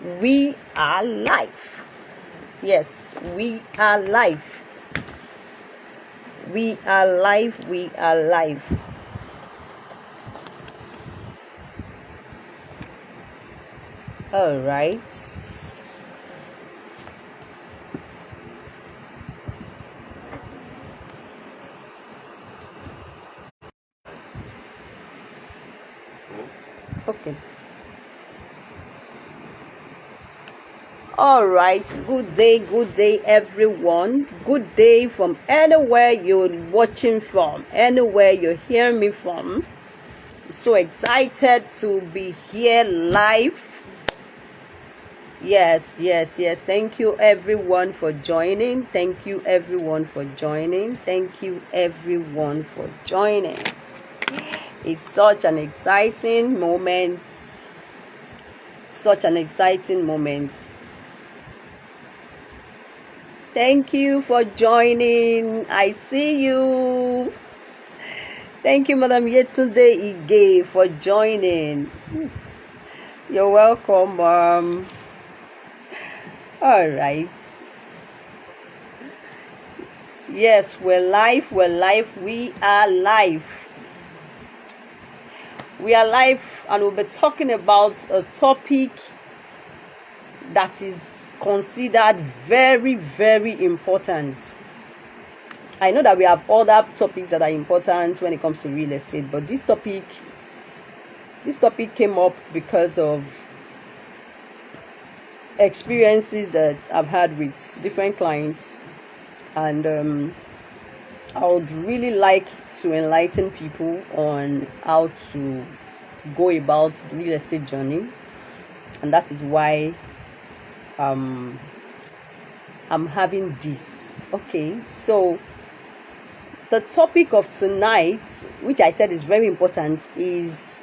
We are live. Yes, we are live. We are live. We are live. All right. Okay. All right. Good day, everyone. Good day from anywhere you're watching from, anywhere you're hearing me from. I'm so excited to be here live. Yes. Thank you, everyone, for joining. Thank you, everyone, for joining. Thank you, everyone, for joining. It's such an exciting moment. Such an exciting moment. Thank you for joining. I see you. Thank you, Madam Yetunde Ige, for joining. You're welcome, Mom. All right. Yes, we're live. We are live. We are live, and we'll be talking about a topic that is considered very, very important. I know that we have other topics that are important when it comes to real estate, but this topic came up because of experiences that I've had with different clients, and I would really like to enlighten people on how to go about the real estate journey, and that is why I'm having this. Okay, so the topic of tonight, which I said is very important, is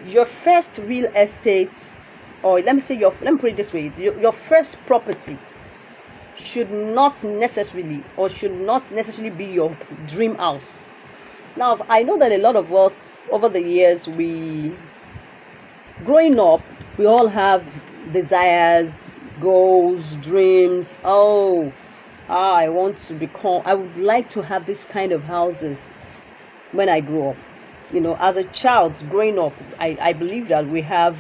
your first real estate, or let me put it this way: your first property should not necessarily be your dream house. Now, I know that a lot of us over the years, growing up, we all have desires, goals, dreams. I would like to have this kind of houses when I grow up. As a child growing up, I believe that we have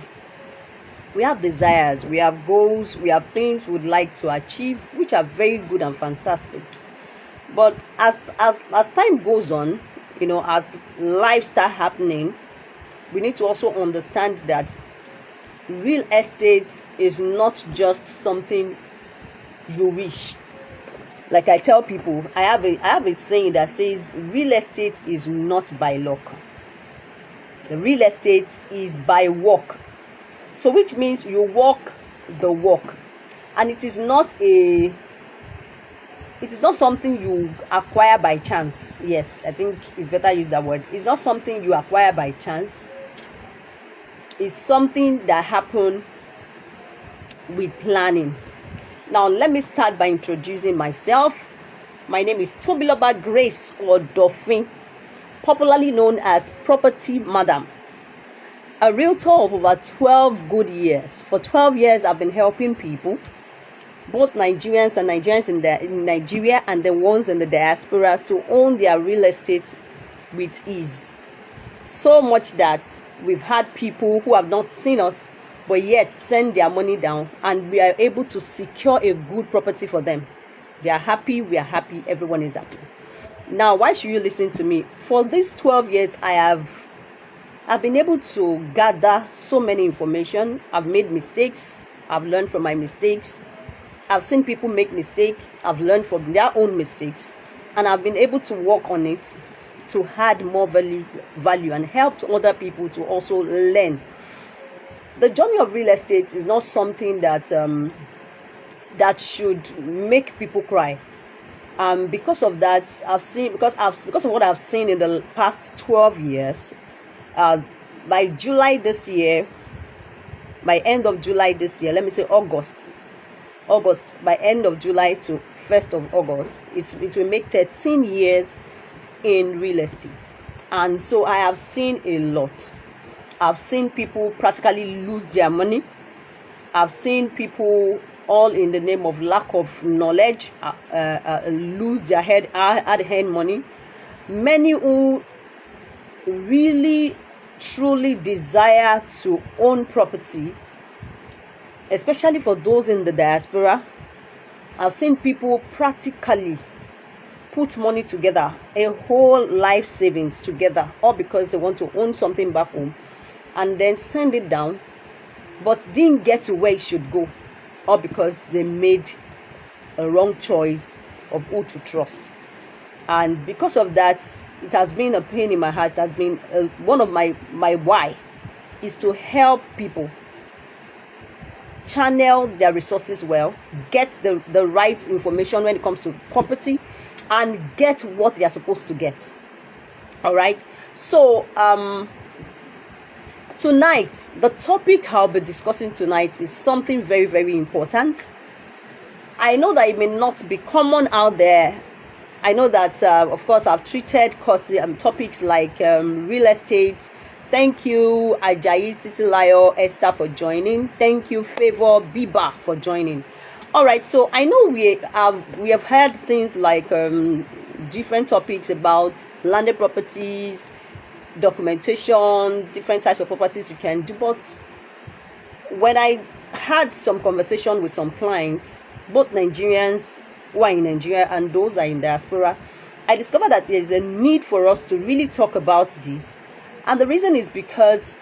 desires, we have goals, we have things we'd like to achieve, which are very good and fantastic. But as time goes on, as life starts happening, we need to also understand that real estate is not just something you wish. Like I tell people, I have a saying that says real estate is not by luck. Real estate is by work. So which means you walk the walk, and it is not something you acquire by chance. Yes, I think it's better use that word. It's not something you acquire by chance. It's something that happened with planning. Now, let me start by introducing myself. My name is Tobiloba Grace Odofin, popularly known as Property Madam. A realtor of over 12 good years. For 12 years, I've been helping people, both Nigerians in Nigeria and the ones in the diaspora, to own their real estate with ease. So much that we've had people who have not seen us, but yet send their money down, and we are able to secure a good property for them. They are happy, we are happy, everyone is happy. Now, why should you listen to me? For these 12 years, I've been able to gather so many information. I've made mistakes. I've learned from my mistakes. I've seen people make mistakes. I've learned from their own mistakes. And I've been able to work on it to add more value and help other people to also learn. The journey of real estate is not something that should make people cry. Because of that, because of what I've seen in the past 12 years, by July this year, by end of July this year, let me say August, by end of July to 1st of August, it will make 13 years in real estate. And so I have seen a lot. I've seen people practically lose their money. I've seen people, all in the name of lack of knowledge, lose their hard-earned money. Many who really truly desire to own property, especially for those in the diaspora, I've seen people practically put money together, a whole life savings together, all because they want to own something back home, and then send it down, but didn't get to where it should go, all because they made a wrong choice of who to trust. And because of that, it has been a pain in my heart. It has been one of my why is to help people channel their resources well, get the right information when it comes to property, and get what they are supposed to get. All right. So tonight, the topic I'll be discussing tonight is something very, very important. I know that it may not be common out there. I know that, of course, I've treated topics like real estate. Thank you, Ajayi Titilayo Esther, for joining. Thank you, Favor Biba, for joining. All right, so I know we have heard things like different topics about landed properties, documentation, different types of properties you can do. But when I had some conversation with some clients, both Nigerians who are in Nigeria and those who are in diaspora, I discovered that there's a need for us to really talk about this. And the reason is because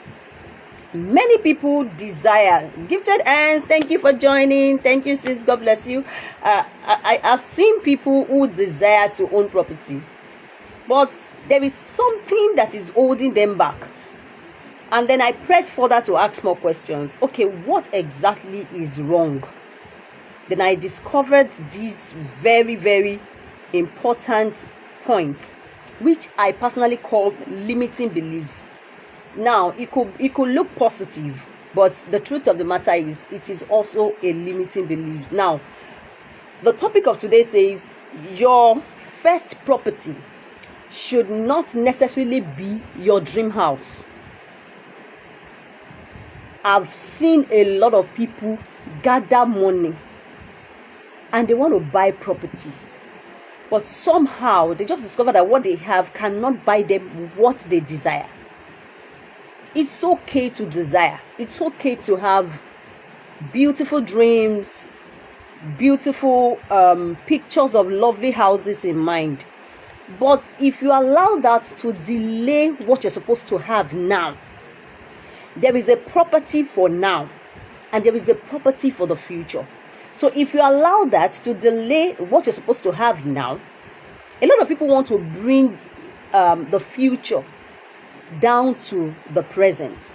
many people desire. Gifted hands, thank you for joining. Thank you, sis. God bless you. I've seen people who desire to own property, but there is something that is holding them back. And then I press further to ask more questions. Okay, what exactly is wrong? Then I discovered this very, very important point, which I personally call limiting beliefs. Now, it could look positive, but the truth of the matter is it is also a limiting belief. Now, the topic of today says your first property should not necessarily be your dream house. I've seen a lot of people gather money and they want to buy property, but somehow they just discover that what they have cannot buy them what they desire. It's okay to desire. It's okay to have beautiful dreams, beautiful pictures of lovely houses in mind. But if you allow that to delay what you're supposed to have now, there is a property for now and there is a property for the future. So if you allow that to delay what you're supposed to have now, a lot of people want to bring the future down to the present.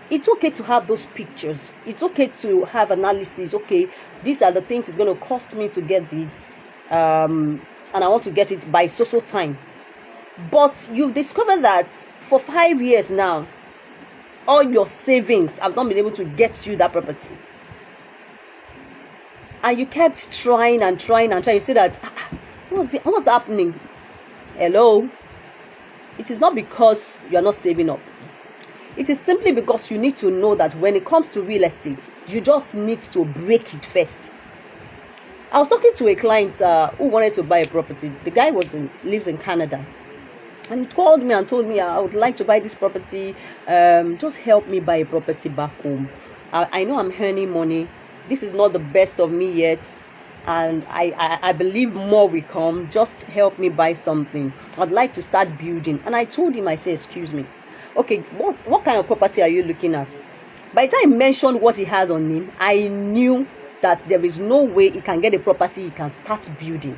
It's okay to have those pictures. It's okay to have analysis. Okay, these are the things it's going to cost me to get this, and I want to get it by so time. But you've discovered that for 5 years now, all your savings have not been able to get you that property. And you kept trying and trying and trying. You say that, what's happening? Hello? It is not because you are not saving up. It is simply because you need to know that when it comes to real estate, you just need to break it first. I was talking to a client who wanted to buy a property. The guy lives in Canada. And he called me and told me, I would like to buy this property. Just help me buy a property back home. I know I'm earning money. This is not the best of me yet, and I believe more will come. Just help me buy something. I'd like to start building. And I told him, I said, excuse me, okay, what kind of property are you looking at? By the time he mentioned what he has on him, I knew that there is no way he can get a property he can start building,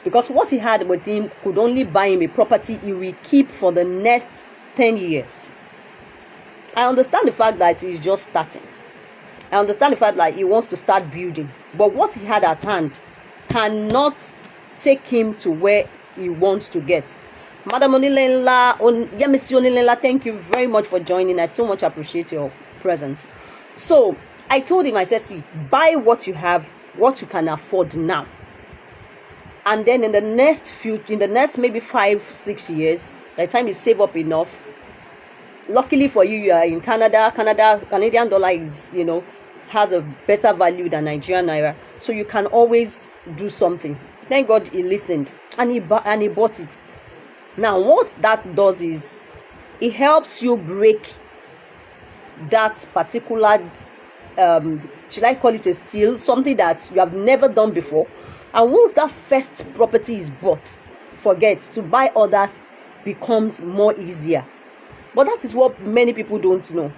because what he had with him could only buy him a property he will keep for the next 10 years. I understand the fact that he's just starting. I understand the fact that he wants to start building, but what he had at hand cannot take him to where he wants to get. Madam Onilela, Yemisi Onilela, thank you very much for joining. I so much appreciate your presence. So I told him, I said, see, buy what you have, what you can afford now. And then in the next maybe 5-6 years, by the time you save up enough, luckily for you, you are in Canada. Canadian dollar is, has a better value than Nigerian naira, so you can always do something. Thank God he listened and he bought it. Now what that does is it helps you break that particular should I call it a seal, something that you have never done before. And once that first property is bought, forget, to buy others becomes more easier. But that is what many people don't know.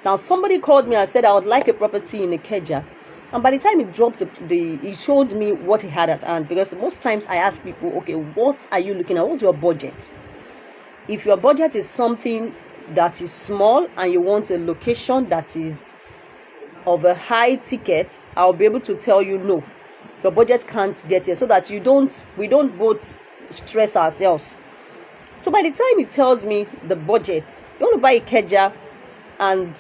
Now somebody called me and said I would like a property in Ikeja, and by the time he dropped he showed me what he had at hand, because most times I ask people, okay, what are you looking at? What's your budget? If your budget is something that is small and you want a location that is of a high ticket, I'll be able to tell you no, your budget can't get here, so that we don't both stress ourselves. So by the time he tells me the budget, you want to buy Ikeja and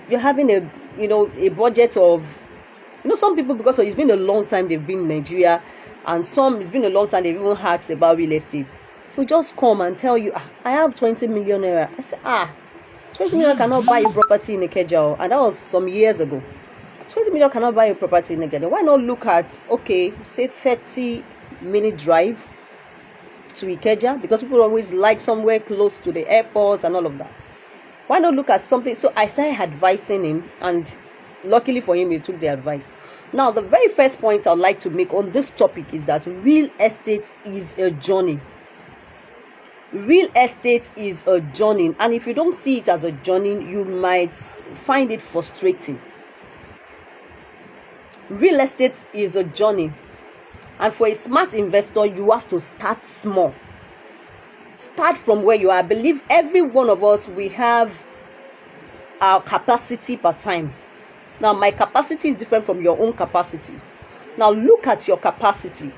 you're having a budget of, some people, because it's been a long time they've been in Nigeria, and some it's been a long time they've even asked about real estate, will just come and tell you, I have 20 million naira. I say, 20 million cannot buy a property in Ikeja, and that was some years ago. 20 million cannot buy a property in Ikeja. Why not look at, okay, say 30-minute drive to Ikeja, because people always like somewhere close to the airport and all of that. Why not look at something? So I started advising him, and luckily for him, he took the advice. Now, the very first point I'd like to make on this topic is that real estate is a journey. Real estate is a journey, and if you don't see it as a journey, you might find it frustrating. Real estate is a journey, and for a smart investor, you have to start small. Start from where you are. I believe every one of us, we have our capacity per time. Now, my capacity is different from your own capacity. Now, look at your capacity.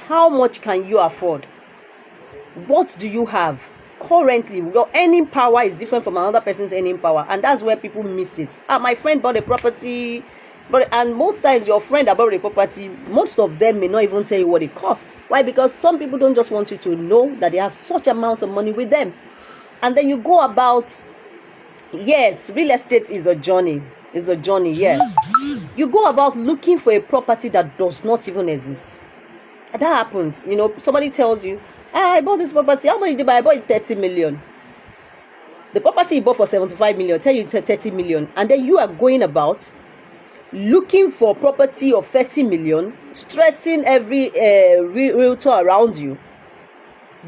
How much can you afford? What do you have currently? Your earning power is different from another person's earning power, and that's where people miss it. My friend bought a property, and most times your friend that bought a property, most of them may not even tell you what it costs. Why? Because some people don't just want you to know that they have such amount of money with them. And then you go about, yes, real estate is a journey. It's a journey, yes. You go about looking for a property that does not even exist. That happens. Somebody tells you, I bought this property. How much did you buy? I bought it 30 million. The property you bought for 75 million, tell you it's 30 million. And then you are going about looking for property of 30 million, stressing every realtor around you.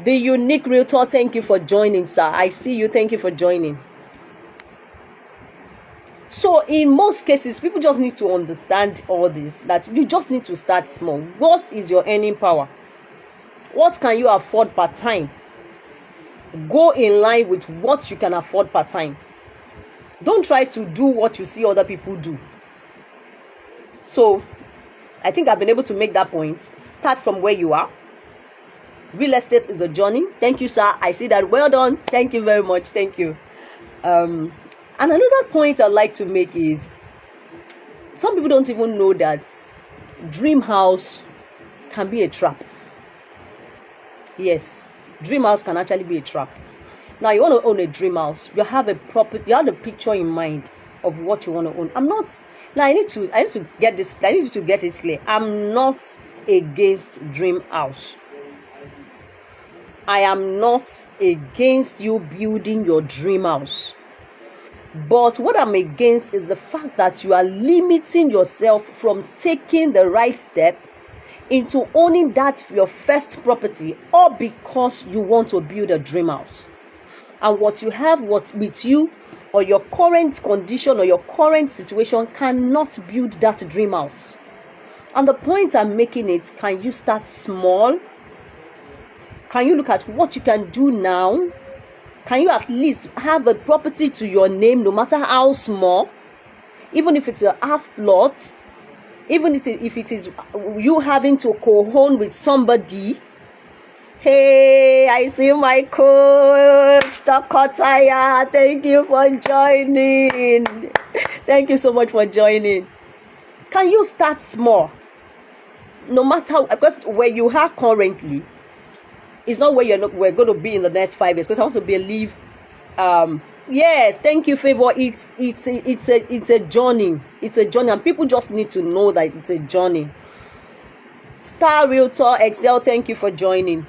The unique realtor, thank you for joining, sir. I see you. Thank you for joining. So in most cases, people just need to understand all this, that you just need to start small. What is your earning power? What can you afford per time? Go in line with what you can afford per time. Don't try to do what you see other people do. So I think I've been able to make that point. Start from where you are. Real estate is a journey. Thank you, sir. I see that. Well done. Thank you very much. Thank you. And another point I'd like to make is, some people don't even know that dream house can be a trap. Yes, dream house can actually be a trap. Now, you want to own a dream house. You have a picture in mind of what you want to own. I need to get this. I need you to get it clear. I'm not against dream house. I am not against you building your dream house. But what I'm against is the fact that you are limiting yourself from taking the right step into owning that your first property, all because you want to build a dream house. And what you have with you, or your current condition or your current situation, cannot build that dream house. And the point I'm making is, can you start small? Can you look at what you can do now? Can you at least have a property to your name, no matter how small? Even if it's a half lot, even if it is you having to co-own with somebody. Hey, I see my coach, Takotaya. Thank you for joining. Thank you so much for joining. Can you start small? No matter, because where you are currently, it's not where we're going to be in the next 5 years. Because I want to believe Yes, thank you, Favor. It's a journey. It's a journey, and people just need to know that it's a journey. Star Realtor Excel, thank you for joining.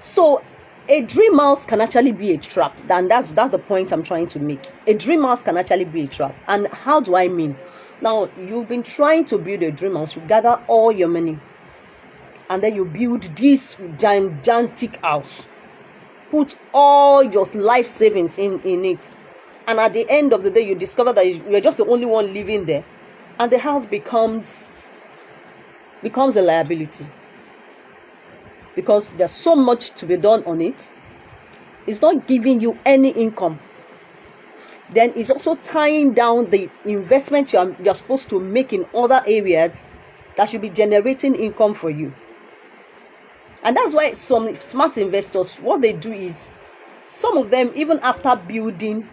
So a dream house can actually be a trap, and that's the point I'm trying to make. A dream house can actually be a trap. And how do I mean? Now, you've been trying to build a dream house, you gather all your money, and then you build this gigantic house, put all your life savings in it, and at the end of the day you discover that you're just the only one living there, and the house becomes a liability because there's so much to be done on it. It's not giving you any income. Then it's also tying down the investment you're supposed to make in other areas that should be generating income for you. And that's why some smart investors, what they do is, some of them, even after building,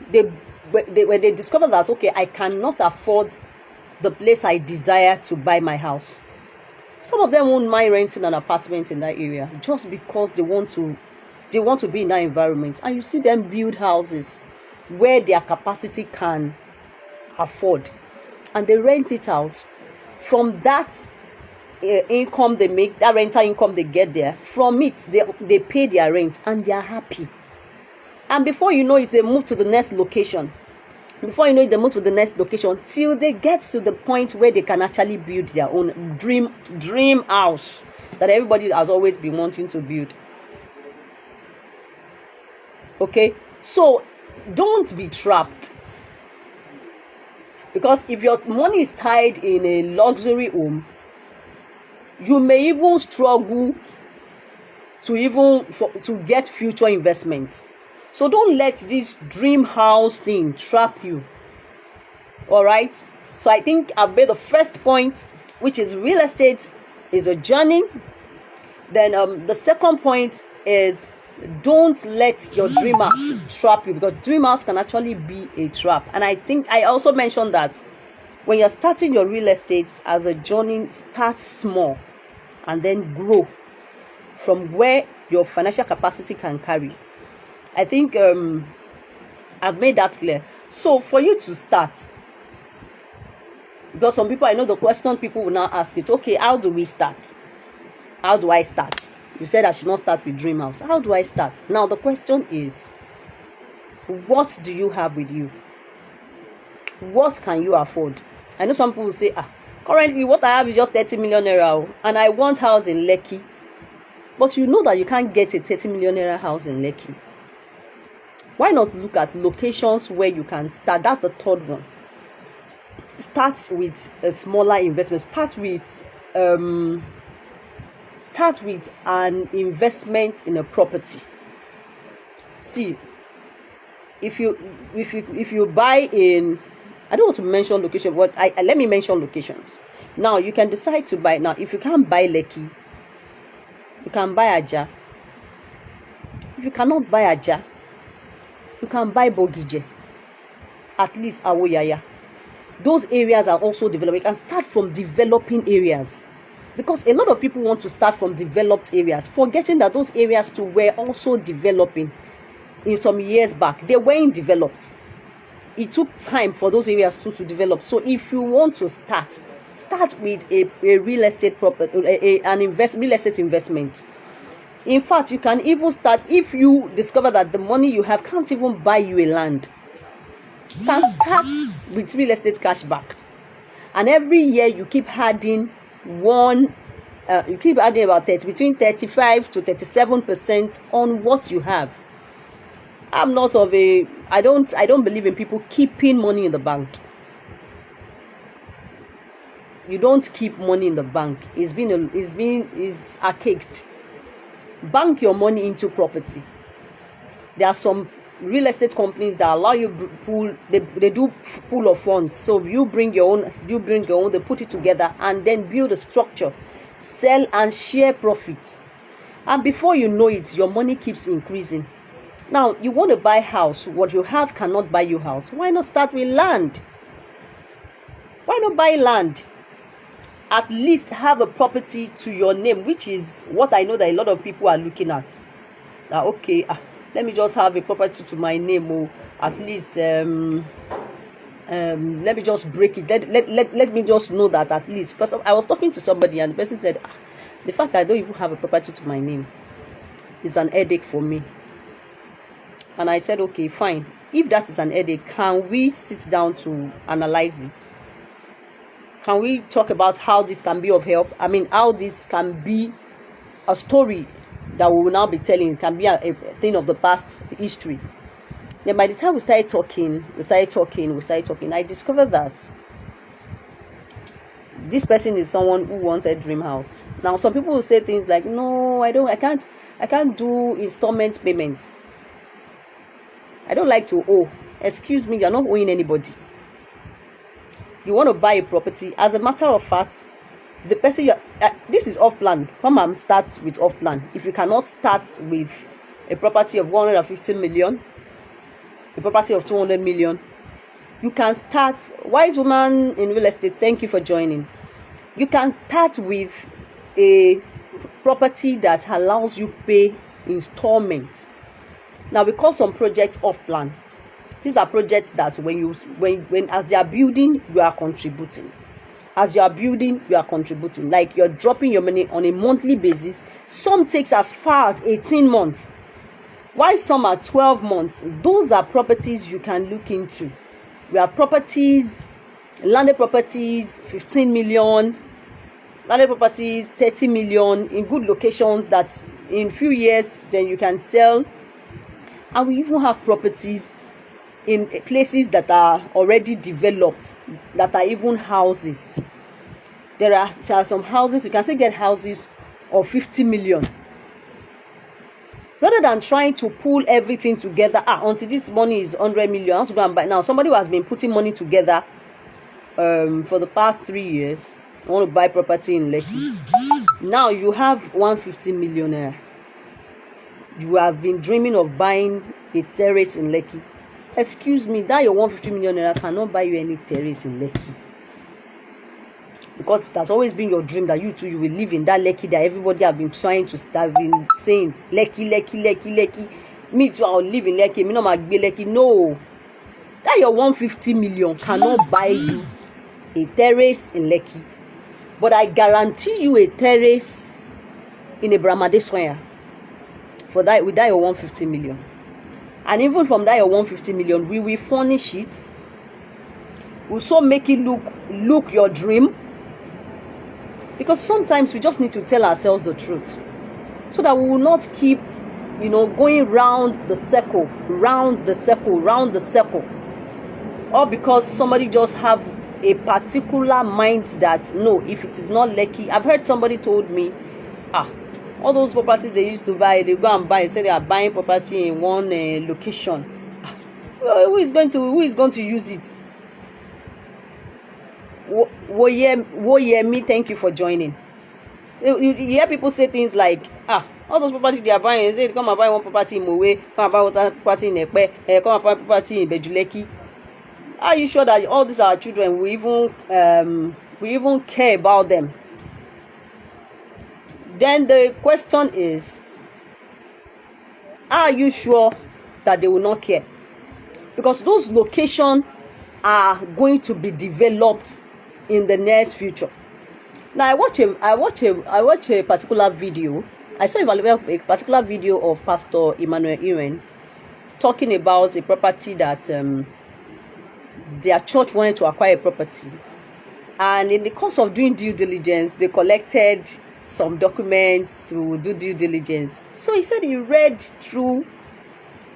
when they discover that, okay, I cannot afford the place I desire to buy my house, some of them won't mind renting an apartment in that area just because they want to be in that environment. And you see them build houses where their capacity can afford, and they rent it out. From that income they make, that rental income they get there, from it they pay their rent, and they are happy. And before you know it, they move to the next location. Till they get to the point where they can actually build their own dream house that everybody has always been wanting to build. Okay, so don't be trapped, because if your money is tied in a luxury home, you may even struggle to get future investment. So don't let this dream house thing trap you. All right. So I think I've made the first point, which is real estate is a journey. Then the second point is, don't let your dream house trap you, because dream house can actually be a trap. And I think I also mentioned that when you're starting your real estate as a journey, start small and then grow from where your financial capacity can carry. I think I've made that clear. So for you to start, because some people, I know the question people will now ask is, okay, how do we start? How do I start? You said I should not start with dream house. How do I start? Now the question is, what do you have with you? What can you afford? I know some people will say, currently what I have is just 30 million naira, and I want house in Lekki. But you know that you can't get a 30 million naira house in Lekki. Why not look at locations where you can start? That's the third one. Start with a smaller investment. Start with an investment in a property. See, if you buy in, I don't want to mention location, but let me mention locations. Now you can decide to buy. Now if you can't buy Lekki, you can buy Aja. If you cannot buy Aja, you can buy Bogije, at least Awoyaya. Those areas are also developed. You can start from developing areas, because a lot of people want to start from developed areas, forgetting that those areas too were also developing in some years back. They weren't developed. It took time for those areas too to develop. So if you want to start with a real estate property, real estate investment. In fact, you can even start, if you discover that the money you have can't even buy you a land, you can start with real estate cashback. And every year you keep adding about between 35 to 37% on what you have. I don't believe in people keeping money in the bank. You don't keep money in the bank. It's archaic. Bank your money into property. There are some real estate companies that allow you pool. They do pool of funds. So you bring your own. They put it together and then build a structure, sell and share profit. And before you know it, your money keeps increasing. Now you want to buy house. What you have cannot buy you house. Why not start with land? Why not buy land? At least have a property to your name, which is what I know that a lot of people are looking at. Now, okay, let me just have a property to my name, or at least let me just break it. Let me just know that at least. Because I was talking to somebody and the person said, the fact that I don't even have a property to my name is an headache for me. And I said, okay, fine. If that is an headache, can we sit down to analyze it? Can we talk about how this can be of help? I mean, how this can be a story that we will now be telling. It can be a thing of the past history. Then by the time we started talking, I discovered that this person is someone who wanted dream house. Now, some people will say things like, no, I can't do installment payments. I don't like to owe. Excuse me, you're not owing anybody. You want to buy a property. As a matter of fact, the person this is off plan. Come starts with off plan. If you cannot start with a property of 150 million, a property of 200 million, you can start. Wise woman in real estate, thank you for joining. You can start with a property that allows you pay installments. Now, we call some projects off plan. These are projects that when as they are building, you are contributing. As you are building, you are contributing. Like you're dropping your money on a monthly basis. Some takes as far as 18 months. While some are 12 months. Those are properties you can look into. We have properties, landed properties, 15 million. Landed properties, 30 million in good locations that in few years, then you can sell. And we even have properties in places that are already developed, that are even houses. There are some houses, you can still get houses of 50 million. Rather than trying to pull everything together, until this money is 100 million, I want to go and buy. Now, somebody who has been putting money together for the past 3 years, I want to buy property in Lekki. Now you have 150 millionaire. You have been dreaming of buying a terrace in Lekki. Excuse me, that your 150 million naira cannot buy you any terrace in Lekki. Because it has always been your dream that you too, you will live in that Lekki that everybody have been trying to start, been saying, Lekki. Me too, I'll live in Lekki. Me no magbe Lekki. No. That your 150 million cannot buy you a terrace in Lekki. But I guarantee you a terrace in a Brahmadeswaya. For that, with that your 150 million. And even from that your 150 million, we will furnish it. We'll so make it look your dream. Because sometimes we just need to tell ourselves the truth. So that we will not keep, going round the circle. Or because somebody just have a particular mind that, no, if it is not Lekki. I've heard somebody told me, all those properties they used to buy, they go and buy, say they are buying property in one location. Who is going to use it? Woyemi, thank you for joining. You hear people say things like, all those properties they are buying, they come and buy one property in Mowe, come and buy one property in Ekpe, come and buy property in Bejuleki. Are you sure that all these are children we even care about them? Then the question is, are you sure that they will not care? Because those locations are going to be developed in the next future. Now I watch a particular video. I saw a particular video of Pastor Emmanuel Iren talking about a property that their church wanted to acquire a property, and in the course of doing due diligence, they collected some documents to do due diligence. So he said he read through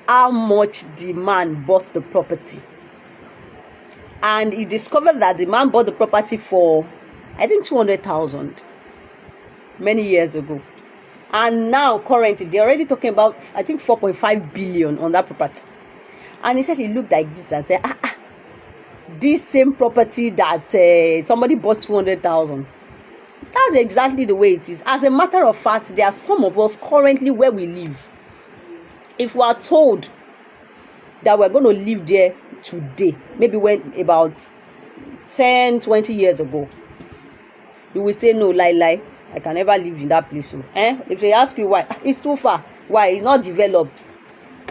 how much the man bought the property, and he discovered that the man bought the property for, I think, 200,000 many years ago, and now currently they're already talking about, I think, 4.5 billion on that property. And he said he looked like this and said, this same property that somebody bought 200,000. That's exactly the way it is. As a matter of fact, there are some of us currently where we live. If we are told that we're going to live there today, maybe when about 10, 20 years ago, you will say, no, lie, I can never live in that place. If they ask you why, it's too far. Why? It's not developed.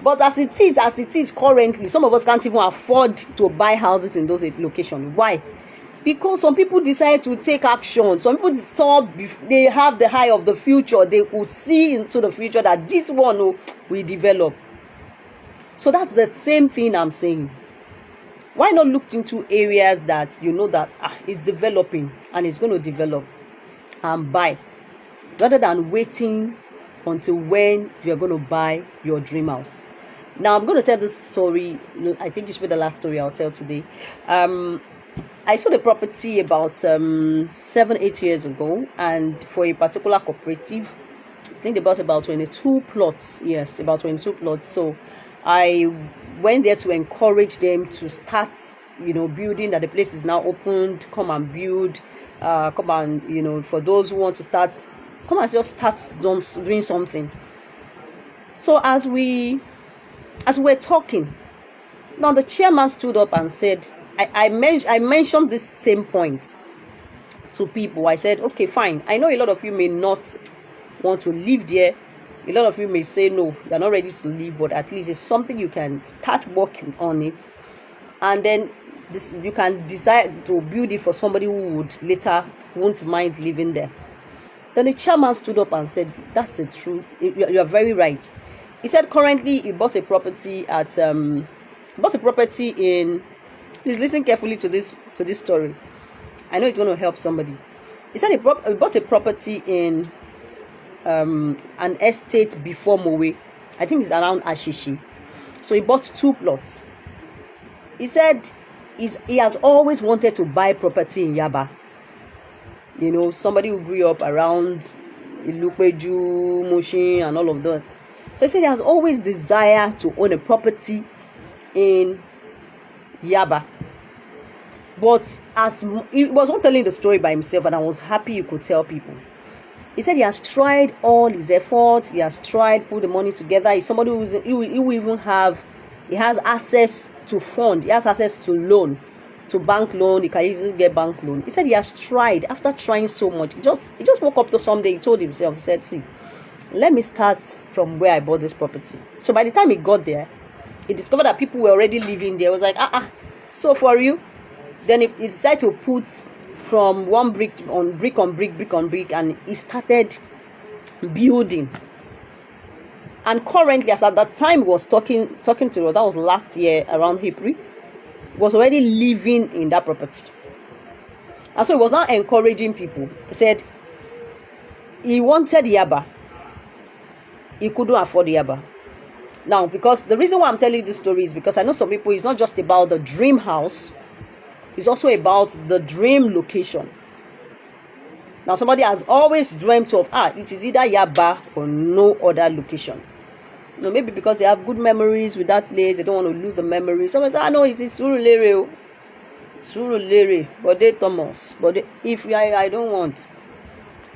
But as it is currently, some of us can't even afford to buy houses in those locations. Why? Because some people decide to take action. Some people they have the eye of the future. They will see into the future that this one will develop. So that's the same thing I'm saying. Why not look into areas that you know that is developing and it's going to develop and buy, rather than waiting until when you're going to buy your dream house. Now I'm going to tell this story. I think it should be the last story I'll tell today. I sold a property about 7-8 years ago, and for a particular cooperative. I think they bought about 22 plots. Yes, about 22 plots. So I went there to encourage them to start, building, that the place is now opened. Come and build. Come and, for those who want to start, come and just start doing something. So as we're talking, now the chairman stood up and said, I mentioned this same point to people. I said, okay, fine. I know a lot of you may not want to live there. A lot of you may say, no, you're not ready to live, but at least it's something you can start working on it. And then you can decide to build it for somebody who won't mind living there. Then the chairman stood up and said, that's the truth. You are very right. He said currently he bought a property in, please listen carefully to this story. I know it's going to help somebody. He said he bought a property in an estate before Mowe. I think it's around Ashishi. So he bought 2 plots. He said he has always wanted to buy property in Yaba. Somebody who grew up around Ilupeju, Mushin, and all of that. So he said he has always desired to own a property in Yaba. But as he was not telling the story by himself, and I was happy you could tell people. He said he has tried all his efforts. He has tried put the money together. He's somebody he has access to fund. He has access to loan, to bank loan. He can easily get bank loan. He said he has tried. After trying so much, he just woke up to someday. He told himself, he said, see, let me start from where I bought this property. So by the time he got there, he discovered that people were already living there. He was like, so for you. Then he decided to put from one brick on brick, and he started building. And currently, as at that time he was talking to us, that was last year around April, was already living in that property. And so he was now encouraging people. He said he wanted Yaba. He couldn't afford Yaba. Now, because the reason why I'm telling this story is because I know some people, it's not just about the dream house, it's also about the dream location. Now, somebody has always dreamt of, it is either Yaba or no other location. Maybe because they have good memories with that place, they don't want to lose the memory. Someone says, no, it is Surulere, but they Thomas. But if I don't want.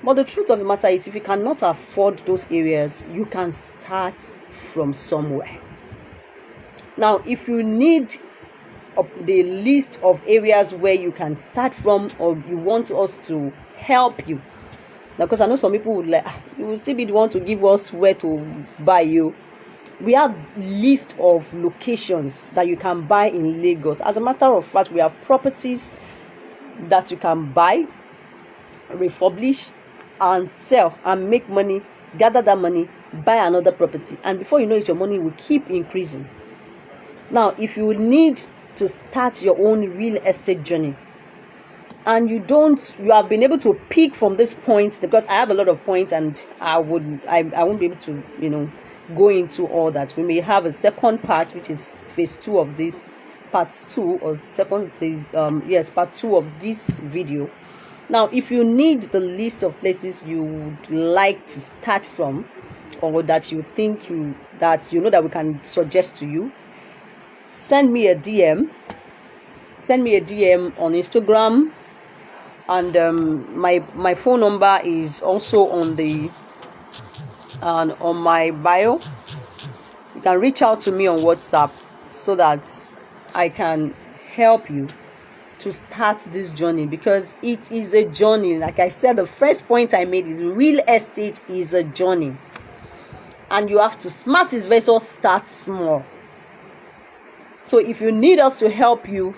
But the truth of the matter is, if you cannot afford those areas, you can start from somewhere. Now, if you need the list of areas where you can start from, or you want us to help you, now, because I know some people would you will still be the one to give us where to buy you. We have list of locations that you can buy in Lagos. As a matter of fact, we have properties that you can buy, refurbish, and sell and make money, gather that money, buy another property, and before you know it, your money will keep increasing. Now, if you need to start your own real estate journey, and you have been able to pick from this point, because I have a lot of points, and I won't be able to go into all that. We may have a second part, which is phase 2 of this, part 2 or second phase, part 2 of this video. Now, if you need the list of places you would like to start from, or that you think that we can suggest to you, send me a DM on Instagram, and my phone number is also on my bio. You can reach out to me on WhatsApp so that I can help you to start this journey, because it is a journey. Like I said, the first point I made is real estate is a journey. and you have to. Smart investor starts small. So if you need us to help you,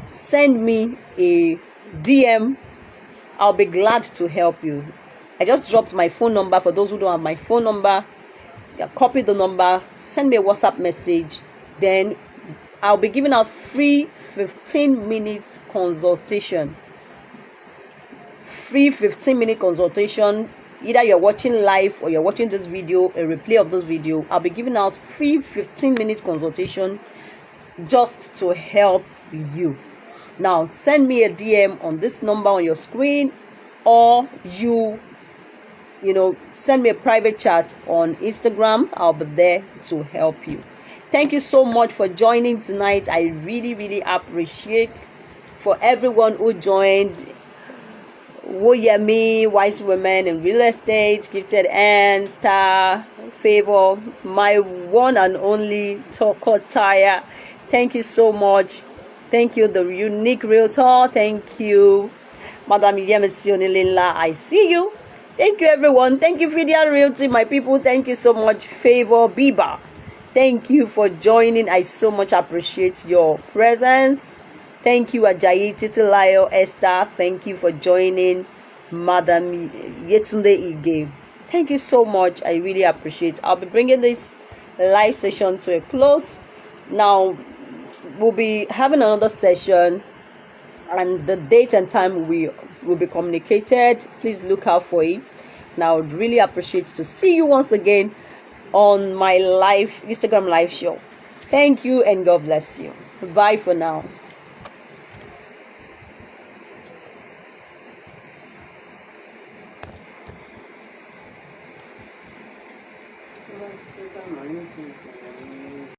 send me a DM. I'll be glad to help you. I just dropped my phone number for those who don't have my phone number. Yeah, copy the number, send me a WhatsApp message. Then I'll be giving out free 15 minutes consultation. Free 15-minute consultation. Either you're watching live or you're watching this video, a replay of this video. I'll be giving out free 15-minute consultation just to help you. Now send me a DM on this number on your screen, or you send me a private chat on Instagram. I'll be there to help you. Thank you so much for joining tonight. I really appreciate for everyone who joined. Woyemi, Wise Women in Real Estate, Gifted and Star, Favor, my one and only Tokotaya. Thank you so much. Thank you, the Unique Realtor. Thank you, Madam Yemesionilinla. I see you. Thank you, everyone. Thank you, Fidia Realty, my people. Thank you so much, Favor Biba. Thank you for joining. I so much appreciate your presence. Thank you, Ajayi Titilayo Esther. Thank you for joining, Madam Yetunde Ige. Thank you so much. I really appreciate. I'll be bringing this live session to a close. Now, we'll be having another session, and the date and time will be communicated. Please look out for it. Now, I would really appreciate to see you once again on my live Instagram live show. Thank you and God bless you. Bye for now.